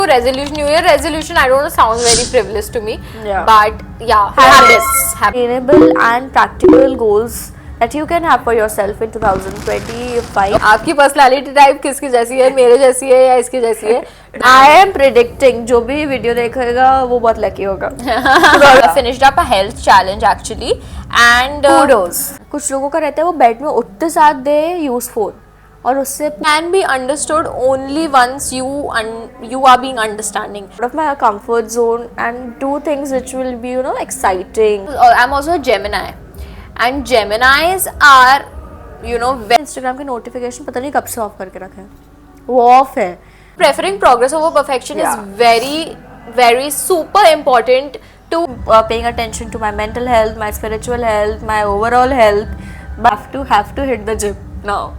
Resolution, New Year resolution, I don't know, sounds very frivolous to me. Yeah. But yeah, habits. Attainable and practical goals that you can have for yourself in 2025. आपकी personality type किसकी जैसी है, मेरे जैसी है या इसकी जैसी है? I am predicting जो भी वीडियो देखेगा वो बहुत लकी होगा. I finished up a health challenge actually, and Kudos. कुछ लोगों का रहता है वो बेड में उठते साथ दे यूज फोन और उससे can be understood only once you are being understanding. out of my comfort zone and do things which will be exciting. I'm also a Gemini, and Geminis are Instagram के notification पता नहीं कब से of करके रखे हैं. वो of है. preferring progress over perfection Yeah. is very very super important to Paying attention to my mental health, my spiritual health, my overall health. But have to hit the gym now.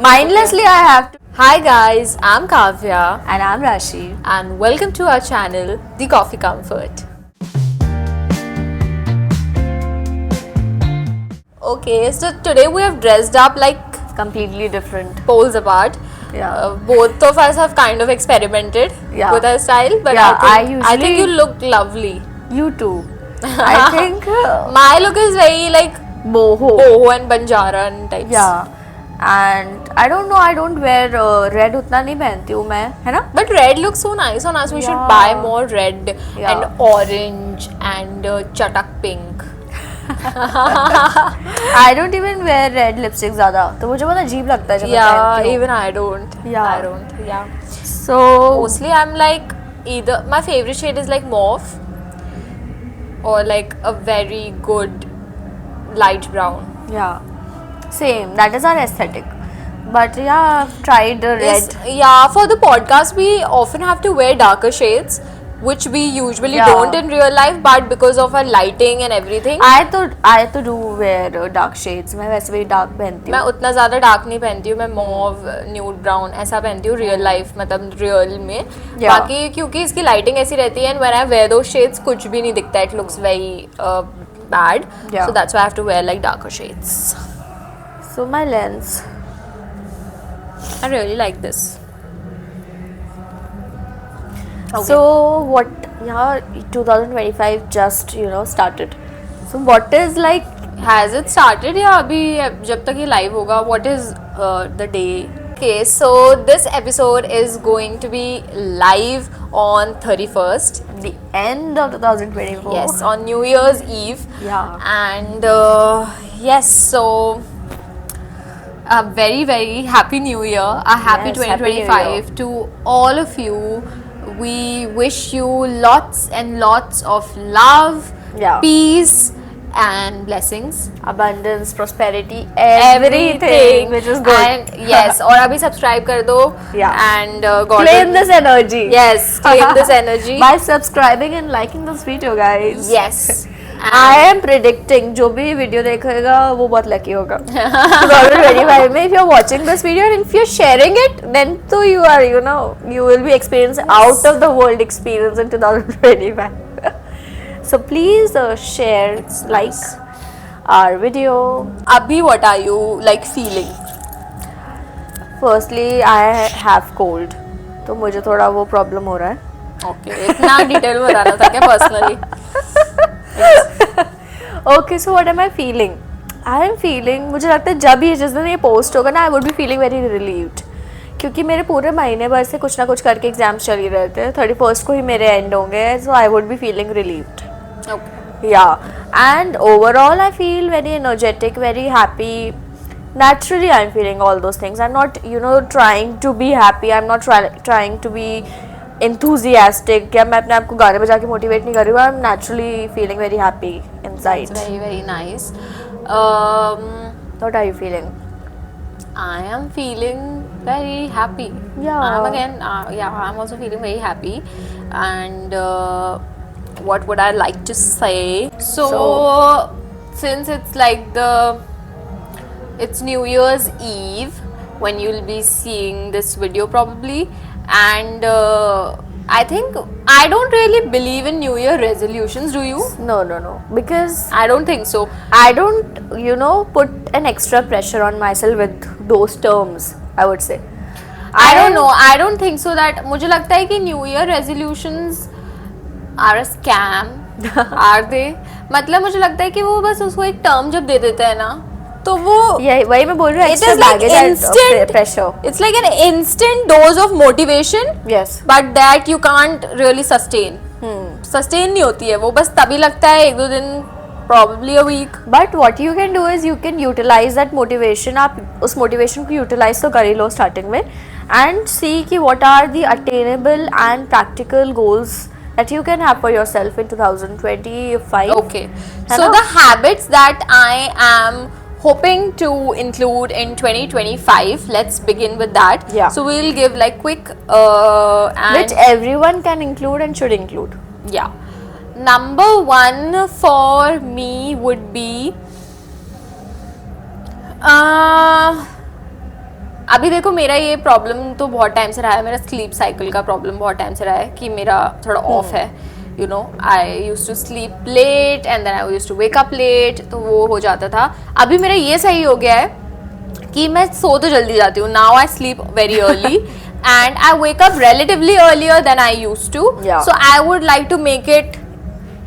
Mindlessly I have to. Hi guys, I'm Kavya And I'm Rashi. and welcome to our channel The Coffee Comfort. Okay, so today we have dressed up like Completely different. poles apart. Yeah. Both of us have kind of experimented Yeah. with our style, but Yeah, I I think usually- you look lovely. You too. I think My look is very like boho. boho and banjaran types. Yeah. And I don't know, I don't wear red उतना नहीं पहनती हूँ मैं, है ना? But red looks so nice on us. We should Yeah. buy more red Yeah. and orange and chatak pink. I don't even wear red lipstick ज़्यादा, तो मुझे बहुत अजीब लगता है जब मैं Yeah, पहनती हूँ. even I don't. Yeah. I don't. Yeah. So Mostly I'm like either my favorite shade is like mauve or like a very good light brown. yeah, same. That is our aesthetic. But yeah, I've tried red. Yeah, for the podcast we often have to wear darker shades, which we usually Yeah. don't in real life, but because of our lighting and everything. I to do wear dark shades. मैं वैसे भी dark पहनती मैं हूँ. उतना ज़्यादा dark नहीं पहनती हूँ. मैं मॉव, न्यूड ब्राउन ऐसा पहनती हूँ रियल लाइफ, मतलब रियल में. Yeah. बाकी क्योंकि इसकी लाइटिंग ऐसी रहती है, and when I wear those shades कुछ भी नहीं दिखता. It looks very bad. Yeah. So that's why I have to wear like darker shades. So my lens. I really like this. Okay. So what? Yeah, 2025 just started. So what is like? Has it started या अभी जब तक ये live होगा? What is the day? Okay, so this episode is going to be live on 31st. The end of 2024. Yes, on New Year's Eve. Yeah. And yes, so a very very happy New Year, a happy Yes, Happy New 2025 to all of you. We wish you lots and lots of love, Yeah. peace and blessings. Abundance, prosperity, everything which is good. And yes, और अभी subscribe कर दो. Yeah. And God Claim will- this energy. Yes, claim this energy. By subscribing and liking this video, guys. Yes. I am predicting जो भी video देखेगा वो बहुत lucky होगा. 2025 में if you're watching this video and if you're sharing it, then तो you are you will be experiencing out of the world experience in 2025. So please share, like our video. अभी what are you like feeling? Firstly, I have cold, तो मुझे थोड़ा वो problem हो रहा है. Okay, इतना डिटेल बताना था क्या personally? Okay, so what am I feeling? I am feeling, मुझे लगता है जब जिस दिन ये पोस्ट होगा ना, I would be feeling very relieved. क्योंकि मेरे पूरे महीने भर से कुछ ना कुछ करके एग्जाम्स चल ही रहे थे. 31st को ही मेरे एंड होंगे, so I would be feeling relieved. Okay. Yeah, and overall I feel very energetic, very happy. Naturally I'm feeling all those things. I'm not trying to be happy. I'm not trying to be enthusiastic. क्या मैं अपने आप को गाने बजा के motivate नहीं कर रही हूँ. I'm naturally feeling very happy inside. It's very very nice. What are you feeling? I am feeling very happy. Yeah. I'm also feeling very happy. And what would I like to say? So since it's like it's New Year's Eve when you'll be seeing this video probably, and I think I don't really believe in New Year resolutions. Do you? No. Because I don't think so. I don't, put an extra pressure on myself with those terms, I would say. I don't know. I don't think so that मुझे लगता है कि New Year resolutions are a scam. Are they? मतलब मुझे लगता है कि वो बस उसको एक टर्म जब दे देते हैं ना तो वो यही वही मैं बोल रही हूँ, it extra is like baggage and instant pressure. It's like an instant dose of motivation. Yes. But that you can't really sustain. Sustain नहीं होती है वो, बस तभी लगता है एक दो दिन, probably a week. But what you can do is you can utilize that motivation. आप उस motivation को utilize तो कर ही लो starting में, and see कि what are the attainable and practical goals that you can have for yourself in 2025. Okay. है So ना? the habits that I am hoping to include in 2025, let's begin with that. Yeah. So we'll give like quick and Which everyone can include and should include. yeah. Number one for me would be अभी देखो मेरा ये problem तो बहुत time से रहा है, मेरा स्लीप साइकिल का प्रॉब्लम बहुत टाइम से रहा है कि मेरा थोड़ा ऑफ है, you know, I used to sleep late and then I used to wake up late, तो वो हो जाता था. अभी मेरा ये सही हो गया है कि मैं सो तो जल्दी जाती हूँ. Now I sleep very early and I wake up relatively earlier than I used to. Yeah. So I would like to make it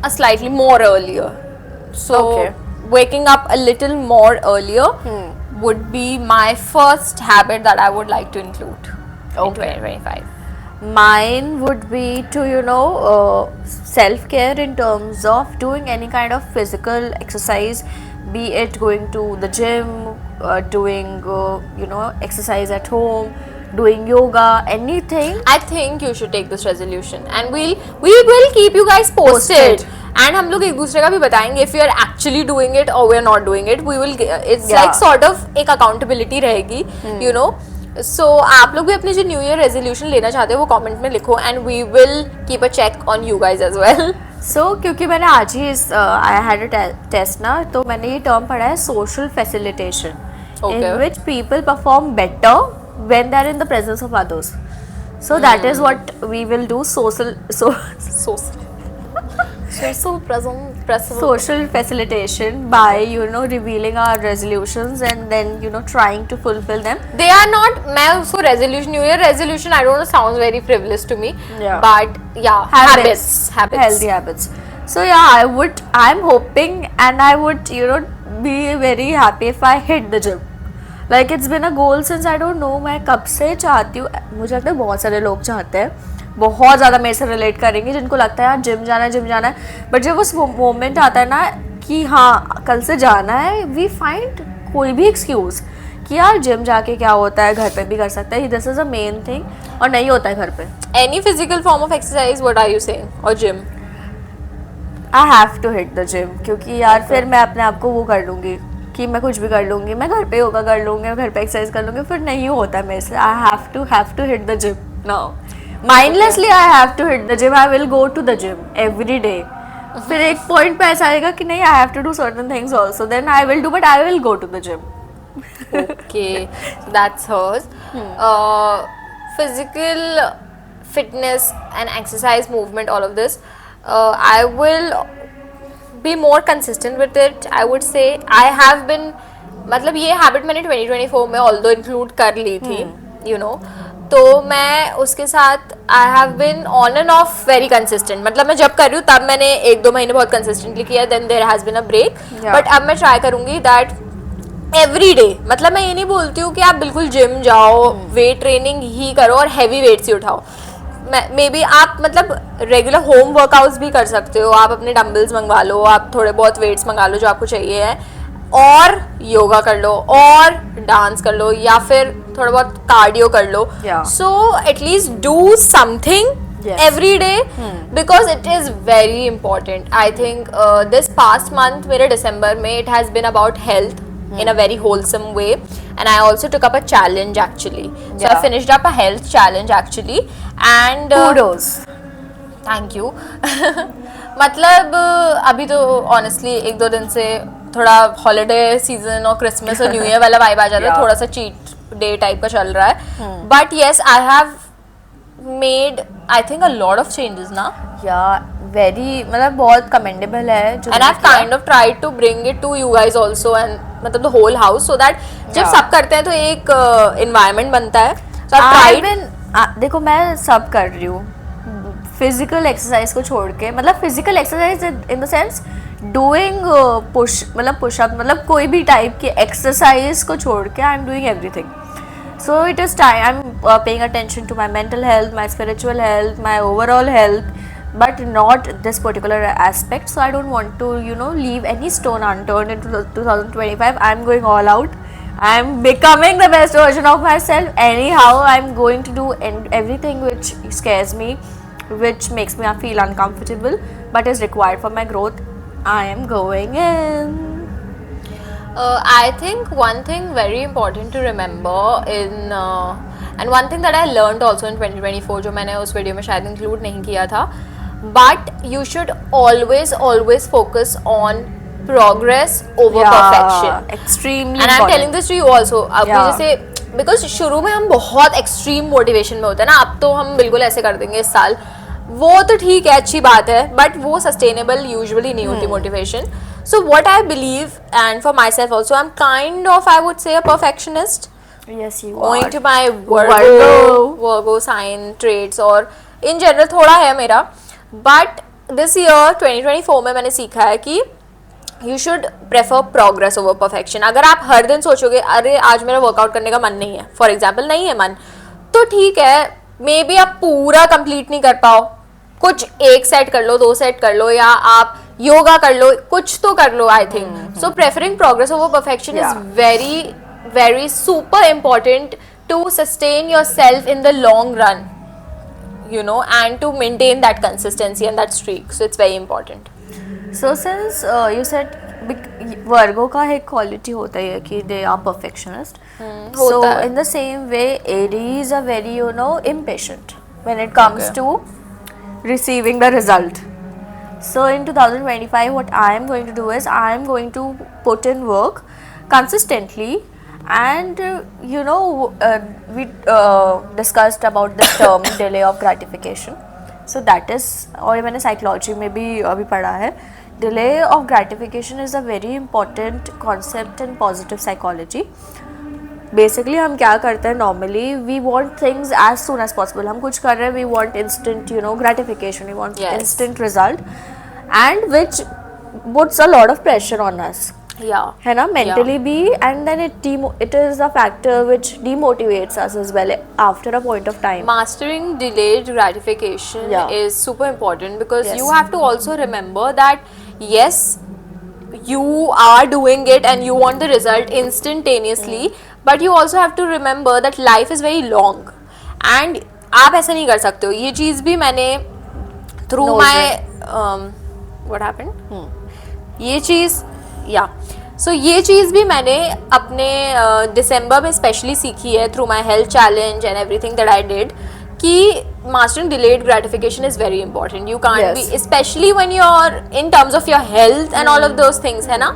a slightly more earlier. So Okay. waking up a little more earlier would be my first habit that I would like to include in Okay. 2025. Mine would be to, you know, self-care in terms of doing any kind of physical exercise, be it going to the gym, doing, you know, exercise at home, doing yoga, anything. I think you should take this resolution and we will keep you guys posted. And हम लोग एक दूसरे का भी बताएंगे if we are actually doing it or we are not doing it. We will it's Yeah. like sort of एक accountability रहेगी, you know. So आप लोग भी अपने जो न्यू ईयर रेजोल्यूशन लेना चाहते हो वो कमेंट में लिखो and we will keep a check on you guys as well. So क्योंकि मैंने आज ही I had a test ना, तो मैंने ये टर्म पढ़ा है social facilitation, Okay. in which people perform better when they are in the presence of others. So that is what we will do. Social facilitation by, you know, revealing our resolutions and then, you know, trying to fulfill them. They are not, मैं उसको resolution, New Year resolution, I don't know, sounds very frivolous to me. Yeah. But yeah, habits. Healthy habits. So yeah, I'm hoping and I would, you know, be very happy if I hit the gym. Like it's been a goal since I don't know, मैं कब से चाहती हूँ. मुझे लगता है बहुत सारे लोग चाहते हैं, बहुत ज़्यादा मेरे से रिलेट करेंगे, जिनको लगता है यार जिम जाना है. बट जब उस मोमेंट आता है ना कि हाँ कल से जाना है, वी फाइंड कोई भी एक्सक्यूज़ कि यार जिम जाके क्या होता है, घर पे भी कर सकते हैं. This is a main thing. और नहीं होता है घर पे. Any physical form of exercise, what are you saying? Or gym? I have to hit the gym, क्योंकि यार फिर मैं अपने आप को वो कर लूँगी कि मैं कुछ भी कर लूँगी, मैं घर पे योगा कर लूँगी, मैं घर पे एक्सरसाइज कर लूँगी, फिर नहीं होता है मेरे से. I have to hit the gym now. Mindlessly I have to hit the gym. I will go to the gym every day. फिर एक पॉइंट पे ऐसा आएगा कि नहीं, I have to do certain things also, then I will do, but I will go to the gym. Okay, so that's hers. Physical fitness and exercise, movement, all of this. I will be more consistent with it. I would say I have been, मतलब ये habit मैंने 2024 में although include कर ली थी, you know. तो मैं उसके साथ I have been on and off very consistent. मतलब मैं जब कर रही हूँ तब मैंने एक दो महीने बहुत consistently किया, then there has been a break. Yeah. But अब मैं try करूँगी that एवरी डे. मतलब मैं ये नहीं बोलती हूँ कि आप बिल्कुल जिम जाओ, वेट ट्रेनिंग ही करो और हैवी वेट्स ही उठाओ. मे बी आप मतलब रेगुलर होम वर्कआउट्स भी कर सकते हो. आप अपने डंबल्स मंगवा लो, आप थोड़े बहुत वेट्स मंगा लो जो आपको चाहिए है, और योगा कर लो और डांस कर लो या फिर थोड़ा बहुत कार्डियो कर लो. Yeah. So at least do something Yes. every day because it is very important. I think this past month, मेरे December में, it has been about health in a very wholesome way, and I also took up a challenge actually. So I Yeah. finished up a health challenge actually, and Kudos. thank you. मतलब अभी तो honestly एक दो दिन से थोड़ा holiday season और Christmas और New Year वाला vibe आ जाता है, Yeah. थोड़ा सा cheat day type का चल रहा है. But yes, I have made I think a lot of changes ना. Yeah, very, मतलब बहुत commendable है जो And I've kind of tried to bring it to you guys also, and मतलब the whole house, so that जब Yeah. सब करते हैं तो एक environment बनता है. So I've tried. देखो मैं सब कर रही हूँ फिजिकल एक्सरसाइज को छोड़ के, मतलब physical exercise in the sense doing push, मतलब पुशअप, मतलब कोई भी टाइप की एक्सरसाइज को छोड़ के I am doing everything. So it is time I'm paying attention to my mental health, my spiritual health, my overall health, but not this particular aspect. So I don't want to, you know, leave any stone unturned into 2025. I'm going all out. I'm becoming the best version of myself. Anyhow, I'm going to do everything which scares me, which makes me feel uncomfortable, but is required for my growth. I am going in. I think one thing very important to remember and one thing that I learned also in 2024 जो मैंने उस video में शायद include नहीं किया था, but you should always focus on progress over perfection. Extremely and I'm important. telling this to you also. अभी जैसे because शुरू में हम बहुत एक्सट्रीम मोटिवेशन में होते हैं ना, अब तो हम बिल्कुल ऐसे कर देंगे इस साल, वो तो ठीक है, अच्छी बात है, बट वो सस्टेनेबल यूजुअली नहीं होती motivation. So what I believe, and for myself also, I'm kind of, I would say, a perfectionist. Yes, you Owing are. to my Virgo. Virgo sign traits और in general थोड़ा है मेरा. But this year 2024 में मैंने सीखा है कि you should prefer progress over perfection. अगर आप हर दिन सोचोगे अरे आज मेरा वर्कआउट करने का मन नहीं है, for example नहीं है मन, तो ठीक है, मे बी आप पूरा कंप्लीट नहीं कर पाओ, कुछ एक सेट कर लो, 2 सेट कर लो, या आप योगा कर लो, कुछ तो कर लो. I think so preferring progress over perfection is very super important to sustain yourself in the long run, you know, and to maintain that consistency and that streak. So it's very important. So since you said Virgo का एक quality होता है कि they are perfectionist. So in the same way, Aries are very, you know, impatient when it comes to receiving the result. So in 2025, what I am going to do is I am going to put in work consistently, and you know, we discussed about the term delay of gratification. So that is, और मैंने psychology में भी अभी पढ़ा है, delay of gratification is a very important concept in positive psychology. Basically हम क्या करते हैं normally, we want things as soon as possible. हम कुछ कर रहे हैं, we want instant, you know, gratification, we want instant result, and which puts a lot of pressure on us, है ना, मेंटली भी, and then it is a factor which demotivates us as well after a point of time. Mastering delayed gratification is super important because you have to also remember that yes, you are doing it and you want the result instantaneously, but you also have to remember that life is very long and आप ऐसा नहीं कर सकते हो. ये चीज़ भी मैंने through my what happened? ये चीज़ so ये चीज़ भी मैंने अपने दिसंबर में स्पेशली सीखी है through my health challenge and everything that I did, कि mastering delayed gratification is very important. You can't be, especially when you're in terms of your health and all of those things, है ना,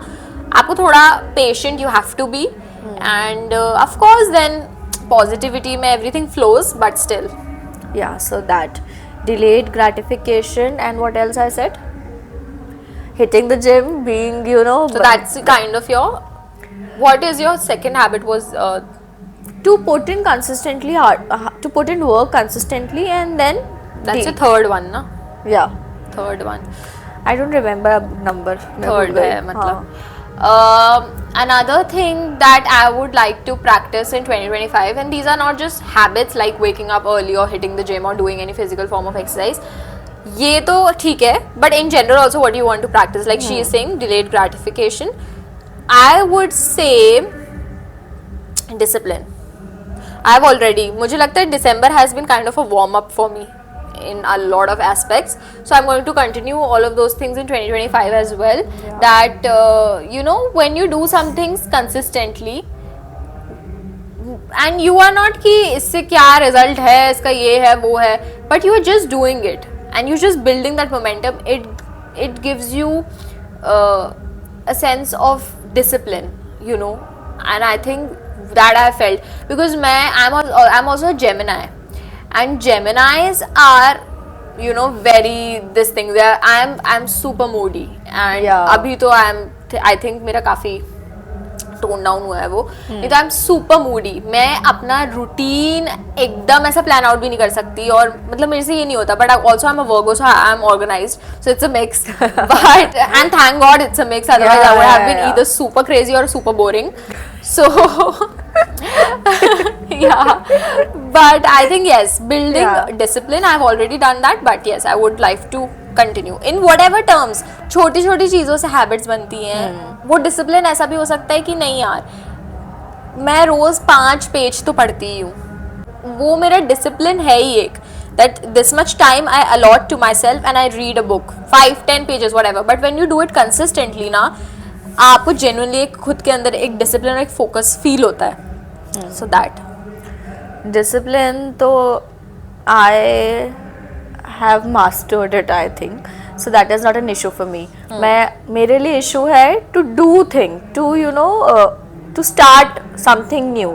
आपको थोड़ा patient you have to be, and of course then positivity में everything flows, but still. Yeah, so that delayed gratification, and what else I said? Hitting the gym, being, you know. So that's kind of your. What is your second habit? Was to put in consistently hard, to put in work consistently, and then. That's your third one, na? Yeah. Third one. I don't remember a number. Third है मतलब. Another thing that I would like to practice in 2025, and these are not just habits like waking up early or hitting the gym or doing any physical form of exercise. ये तो ठीक है, but in general also what do you want to practice? Like she is saying, delayed gratification. I would say discipline. I've already, मुझे लगता है December has been kind of a warm up for me in a lot of aspects, so I'm going to continue all of those things in 2025 as well. That you know, when you do some things consistently and you are not कि इससे क्या result है, इसका ये है वो है, but you are just doing it and you're just building that momentum, it gives you a sense of discipline, you know, and I think that I felt because I'm also a Gemini, and Geminis are, you know, very this thing there. I'm super moody, and अभी तो I think मेरा काफी tone down हुआ है वो, नहीं तो I am super Moody. मैं अपना रूटीन एकदम ऐसा प्लान आउट भी नहीं कर सकती, और मतलब मेरे से ये नहीं होता, but also I am a Virgo, so I am organised, so it's a mix, but and thank God it's a mix, otherwise I would have been either super crazy और super boring, so yeah, but I think yes, building discipline, I've already done that, but yes, I would like to continue in whatever terms. छोटी छोटी चीज़ों से habits बनती हैं, वो discipline ऐसा भी हो सकता है कि नहीं यार मैं रोज 5 पेज तो पढ़ती ही हूँ, वो मेरा डिसिप्लिन है ही एक, that this much time I allot to myself and I read a book 5-10 pages whatever, but when you do it consistently ना, आपको genuinely एक खुद के अंदर एक डिसिप्लिन और एक फोकस फील होता है, so that discipline तो I have mastered it, I think, so that is not an issue for me. मैं मेरे लिए issue है to do thing, to you know to start something new.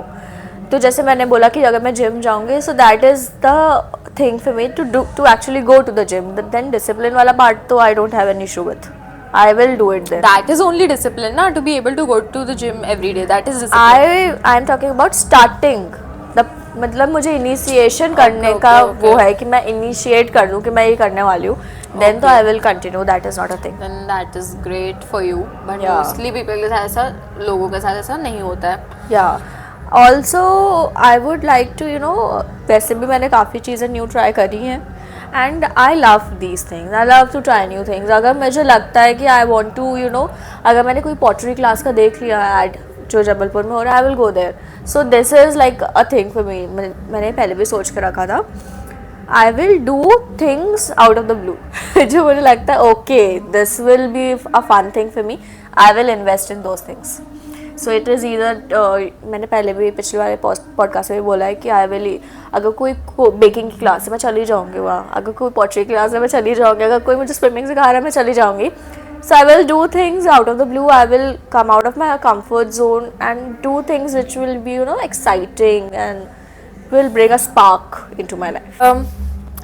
तो जैसे मैंने बोला कि अगर मैं जिम जाऊंगी, so that is the thing for me to do, to actually go to the gym. But then discipline वाला part तो I don't have an issue with. I will do it then. that is only discipline ना, to be able to go to the gym every day, that is discipline. I am talking about starting. मतलब मुझे initiation करने का वो है कि मैं initiate कर लूँ कि मैं ये करने वाली हूँ, देन तो I will continue, that is not a thing. then that is great for you, but mostly people के साथ ऐसा, लोगों के साथ ऐसा नहीं होता है. Yeah, also I would like to वैसे भी मैंने काफ़ी चीज़ें न्यू ट्राई करी हैं, and I love these things, I love to try new things. अगर मुझे लगता है कि आई वॉन्ट टू अगर मैंने कोई पॉटरी क्लास का देख लिया ऐड जो जबलपुर में हो रहा है, I will go there. So this is like a thing for me. मैंने पहले भी सोच कर रखा था, I will do things out of the blue जो मुझे लगता है okay this will be a fun thing for me, I will invest in those things. So it is either मैंने पहले भी पिछले वाले पॉडकास्ट में भी बोला है कि आई विल, अगर कोई बेकिंग की क्लास है मैं चली जाऊँगी वहाँ, अगर कोई पॉटरी क्लास है मैं चली जाऊँगी, अगर कोई मुझे स्विमिंग सिखा रहा है मैं चली जाऊँगी. So I will do things out of the blue. I will come out of my comfort zone and do things which will be exciting and will bring a spark into my life.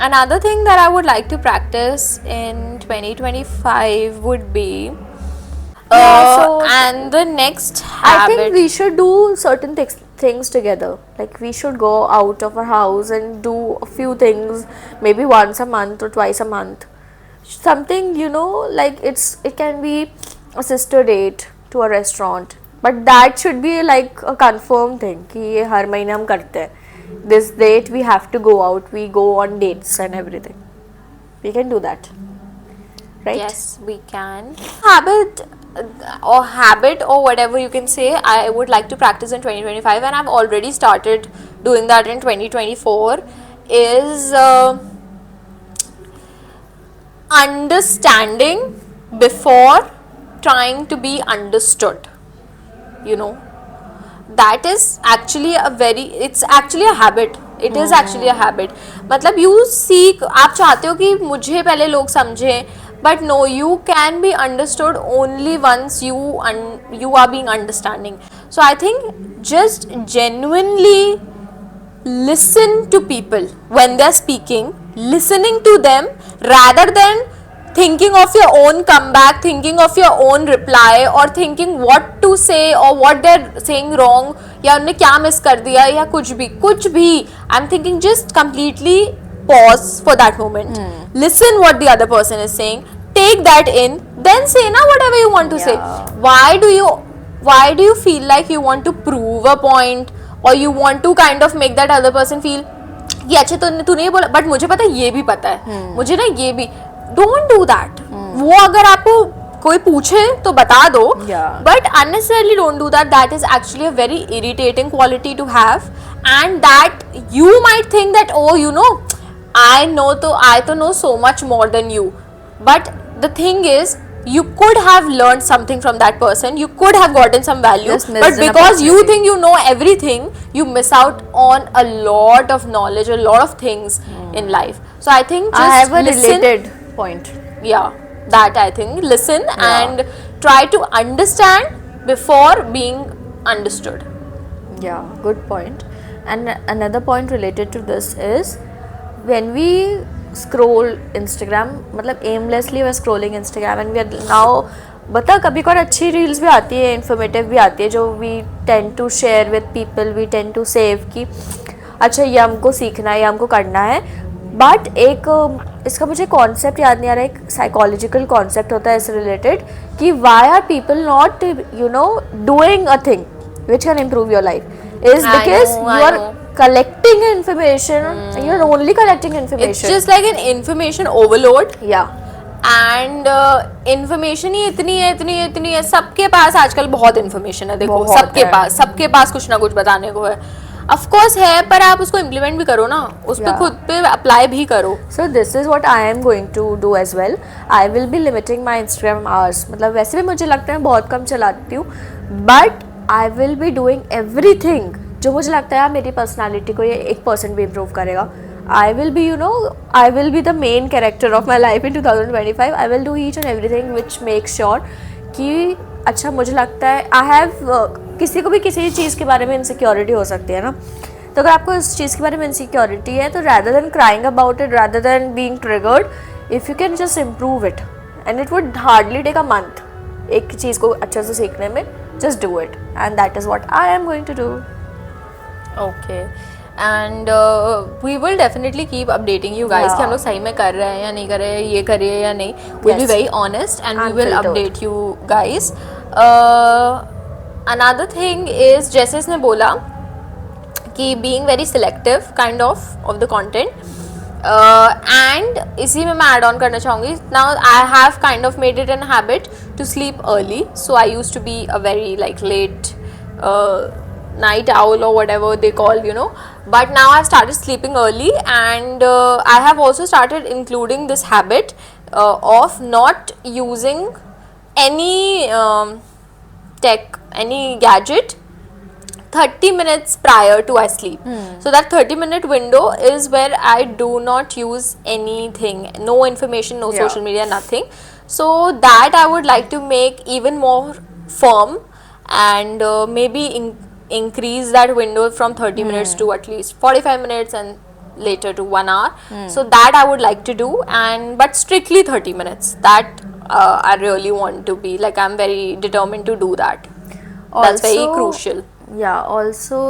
Another thing that I would like to practice in 2025 would be and the next habit. I think we should do certain things together. Like we should go out of our house and do a few things, maybe once a month or twice a month. Something like it can be a sister date to a restaurant, but that should be like a confirmed thing कि ये हर महीने हम करते हैं. This date we have to go out, we go on dates and everything. We can do that, right? Yes, we can. Habit or whatever you can say, I would like to practice in 2025, and I've already started doing that in 2024, is understanding before trying to be understood. That is actually it's actually a habit. It is actually a habit. मतलब you seek, आप चाहते हो कि मुझे पहले लोग समझें, but no, you can be understood only once you are being understanding. So I think just genuinely listen to people when they're speaking, listening to them rather than thinking of your own comeback, thinking of your own reply, or thinking what to say or what they're saying wrong, या उन्होंने क्या miss कर दिया या कुछ भी. I'm thinking just completely pause for that moment, listen what the other person is saying, take that in, then say na whatever you want to say. Why do you feel like you want to prove a point, or you want to kind of make that other person feel कि अच्छा तूने ये बोला but मुझे पता है, ये भी पता है मुझे ना, ये भी. Don't do that. वो अगर आपको कोई पूछे तो बता दो, but unnecessarily don't do that. That is actually a very irritating quality to have, and that you might think that I know so much more than you, but the thing is you could have learned something from that person, you could have gotten some value, but because you think you know everything, you miss out on a lot of knowledge, a lot of things in life. So I think just I have a listen. related point. Yeah, that I think listen and try to understand before being understood. Yeah, good point. And another point related to this is when we scroll Instagram, मतलब aimlessly we're scrolling Instagram, and we are now बता कभी कभार अच्छी reels भी आती है, informative भी आती है, जो we tend to share with people, we tend to say कि अच्छा ये हमको सीखना है, ये हमको करना है. बट एक इसका मुझे कॉन्सेप्ट याद नहीं आ रहा है, एक साइकोलॉजिकल कॉन्सेप्ट होता है इससे रिलेटेड कि why are people not you know doing a thing which can improve your life, is because you are collecting information, you're only collecting information. It's just like an information overload. Yeah. And information ही इतनी है, सबके पास आजकल बहुत information है. देखो सबके पास कुछ ना कुछ बताने को है. ऑफ कोर्स है, पर आप उसको इम्प्लीमेंट भी करो ना, उस पर खुद पे अप्लाई भी करो. So this is what I am going to do as well. I will be limiting my Instagram hours. मतलब वैसे भी मुझे लगता है बहुत कम चलाती हूँ, but I will be doing everything जो मुझे लगता है यार मेरी पर्सनालिटी को ये 1% भी इम्प्रूव करेगा. I will be, you know, I will be the main character of my life in 2025. I will do each and everything which makes sure कि अच्छा मुझे लगता है I have किसी को भी किसी चीज़ के बारे में इनसिक्योरिटी हो सकती है ना, तो अगर आपको इस चीज़ के बारे में इनसिक्योरिटी है तो rather than crying about it, rather than being triggered, if you can just improve it and it would hardly take a month एक चीज़ को अच्छे से सीखने में, just do it and that is what I am going to do. Okay. And we will definitely keep updating you guys कि हम लोग सही में कर रहे हैं या नहीं कर रहे हैं, ये करिए या नहीं. Will be very honest and we will update you guys. Another thing is, जैसे इसने बोला कि being very selective kind of the content, and इसी में मैं ऐड ऑन करना चाहूँगी. Now I have kind of made it an habit to sleep early. So I used to be a very like late night owl or whatever they call, you know, but now I've started sleeping early, and I have also started including this habit of not using any tech, any gadget 30 minutes prior to I sleep. So that 30-minute window is where I do not use anything, no information, no social media, nothing. So that I would like to make even more firm, and maybe increase that window from 30 minutes to at least 45 minutes and later to 1 hour. So that I would like to do, and but strictly 30 minutes. That I really want to be like, I'm very determined to do that. That's very crucial. Yeah, also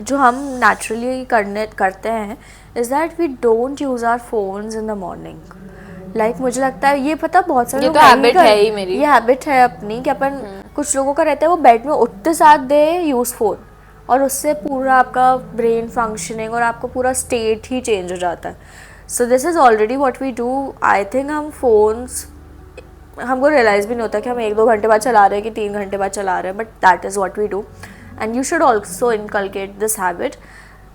जो हम naturally करते हैं is that we don't use our phones in the morning. Like मुझे लगता है ये पता बहुत सारे लोग, ये तो हैबिट है ही मेरी, ये हैबिट है अपनी कि अपन कुछ लोगों का रहता है वो बेड में उठते साथ दे यूज़ फ़ोन, और उससे पूरा आपका ब्रेन फंक्शनिंग और आपका पूरा स्टेट ही चेंज हो जाता है. So this is already what we do. I think हम फ़ोन्स हमको रियलाइज़ भी नहीं होता कि हम 1-2 घंटे बाद चला रहे हैं कि 3 घंटे बाद चला रहे हैं, but that is what we do, and you should also inculcate this habit.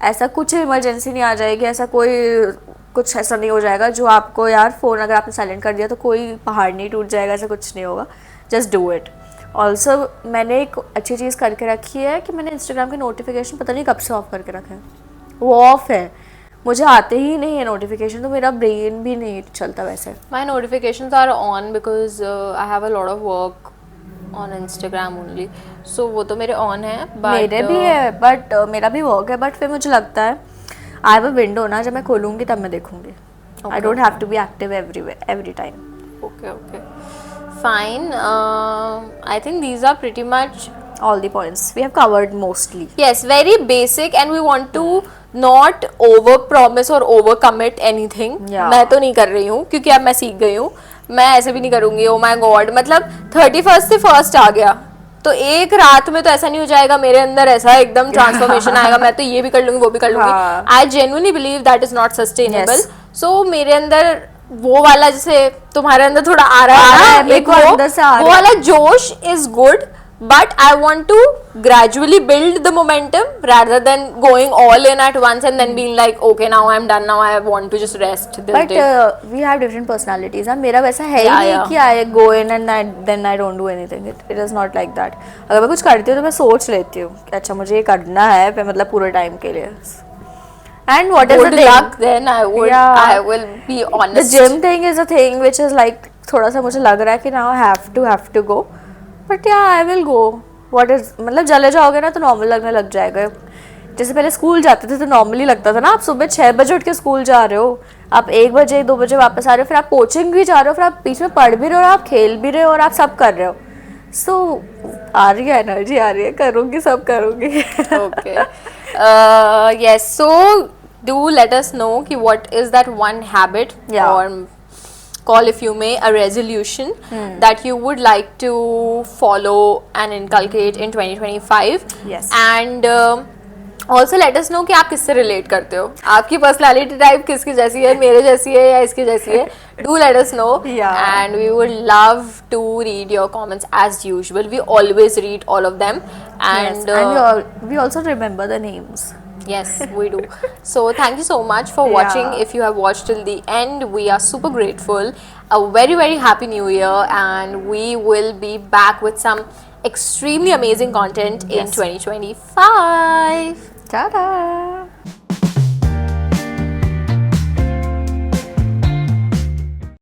ऐसा कुछ इमरजेंसी नहीं आ जाएगी, ऐसा कोई कुछ ऐसा नहीं हो जाएगा जो आपको यार फ़ोन अगर आपने साइलेंट कर दिया तो कोई पहाड़ नहीं टूट जाएगा, ऐसा कुछ नहीं होगा. Just do it. ऑल्सो मैंने एक अच्छी चीज़ करके रखी है कि मैंने इंस्टाग्राम के नोटिफिकेशन पता नहीं कब से ऑफ करके रखे हैं. वो ऑफ है, मुझे आते ही नहीं है नोटिफिकेशन, तो मेरा ब्रेन भी नहीं चलता वैसे. माई notifications are on because I have a lot of work on Instagram only. सो वो तो मेरे ऑन है, मेरे भी है, बट मेरा भी वर्क है. बट फिर मुझे लगता है आई हैव अ विंडो ना, जब मैं खोलूँगी तब मैं देखूँगी. I don't have to be active every time. Okay okay fine. I think these are pretty much all the points we have covered mostly. Yes, very basic, and we want to not over promise or over commit anything. मैं तो नहीं कर रही हूँ क्योंकि अब मैं सीख गई हूँ, मैं ऐसे भी नहीं करूँगी. ओ माय गॉड, मतलब 31st से 1st आ गया तो एक रात में तो ऐसा नहीं हो जाएगा मेरे अंदर ऐसा एकदम ट्रांसफॉर्मेशन आएगा, मैं तो ये भी कर लूँगी वो भी कर लूँगी. I genuinely believe that is not sustainable. सो मेरे अंदर वो वाला जैसे तुम्हारे अंदर थोड़ा आ रहा है ना, एक वो वाला जोश is good, but I want to gradually build the momentum rather than going all in at once and then being like okay now I'm done, now I want to just rest this but, day. We have different personalities. मेरा वैसा है ही नहीं कि I go in and then I don't do anything. It is not like that. अगर मैं कुछ करती हूँ तो मैं सोच लेती हूँ कि अच्छा मुझे ये करना है फिर मतलब पूरे टाइम के लिए. And what is the thing? Luck, then I will be honest. The gym thing is a thing which is like थोड़ा सा मुझे लग रहा है कि now I have to go. But yeah, I will go. What is मतलब चले जाओगे ना तो नॉर्मल लगने लग जाएगा. जैसे पहले स्कूल जाते थे तो नॉर्मली लगता था ना, आप सुबह 6 बजे उठ के स्कूल जा रहे हो, आप 1 बजे 2 बजे वापस आ रहे हो, फिर आप कोचिंग भी जा रहे हो, फिर आप बीच में पढ़ भी रहे हो, आप खेल भी रहे हो और आप सब कर रहे हो. सो आ रही है एनर्जी, आ रही है, करूँगी सब करूँगी. Okay. Yes. So do let us know कि what is that one habit Yeah. or call if you may a resolution that you would like to follow and inculcate in 2025. Yes. And also let us know कि आप किससे relate करते हो, आपकी personality type किसकी जैसी है, मेरे जैसी है या इसकी जैसी है. Do let us know. Yeah. And we would love to read your comments as usual. We always read all of them. Yes, And we also remember the names. yes, we do. So thank you so much for watching. Yeah. If you have watched till the end, we are super grateful. A very very happy new year, and we will be back with some extremely amazing content in Yes. 2025. Ta-da!